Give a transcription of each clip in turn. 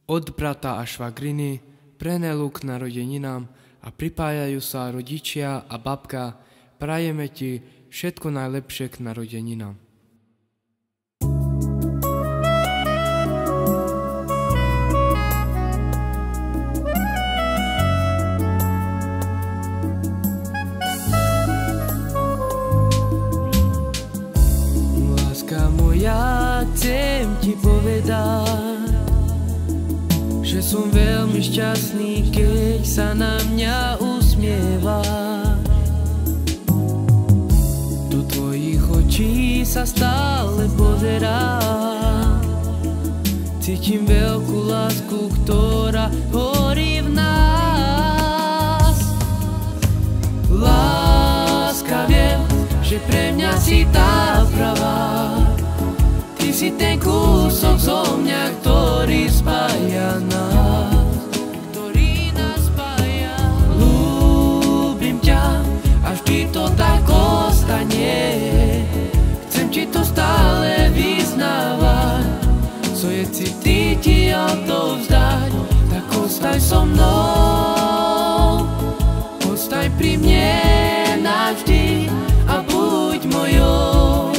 Od brata a švagriny prenelú k narodeninám a pripájajú sa rodičia a babka. Prajeme ti všetko najlepšie k narodeninám. Láska moja, chcem ti povedať, že som veľmi šťastný, keď sa na mňa usmievaš. Do tvojich očí sa stále pozerám, cítim veľkú lásku, ktorá horí v nás. Láska, viem, že pre mňa si tá pravá. Ty si ten kúsok zo mňa, ktorý spája nás. Ľúbim ťa a vždy to tak ostane. Chcem ti to stále vyznávať, svoje city ti odovzdať. Tak ostaj so mnou, ostaj pri mne navždy a buď mojou.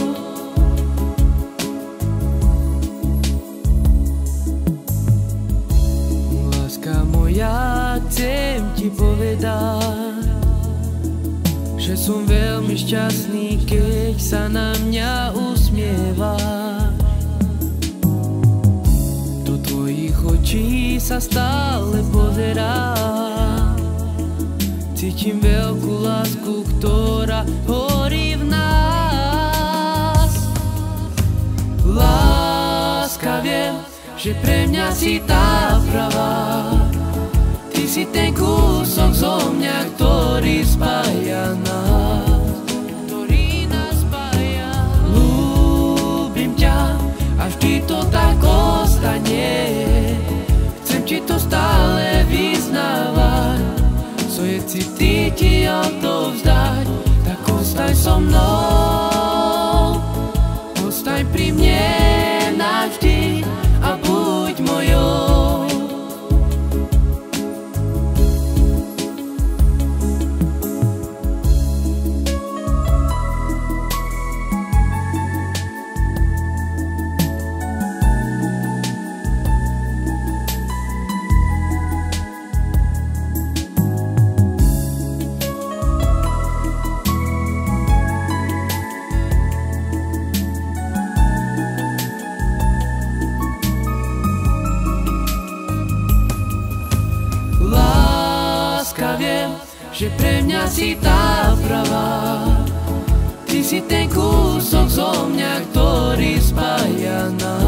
Ja chcem ti povedať, že som veľmi šťastný, keď sa na mňa usmievaš. Do tvojich očí sa stále pozerám, cítim veľkú lásku, ktorá horí v nás. Láska, viem, že pre mňa si tá pravá. Ty si ten kúsok zo mňa, ktorý spája nás. Ľúbim ťa a vždy to tak ostane. Chcem ti to stále vyznávať, svoje city ti odovzdať. Tak ostaj so mnou, ostaj pri mne navždy a buď mojou. Viem, že pre mňa si tá pravá. Ty si ten kúsok zo mňa, ktorý spája nás.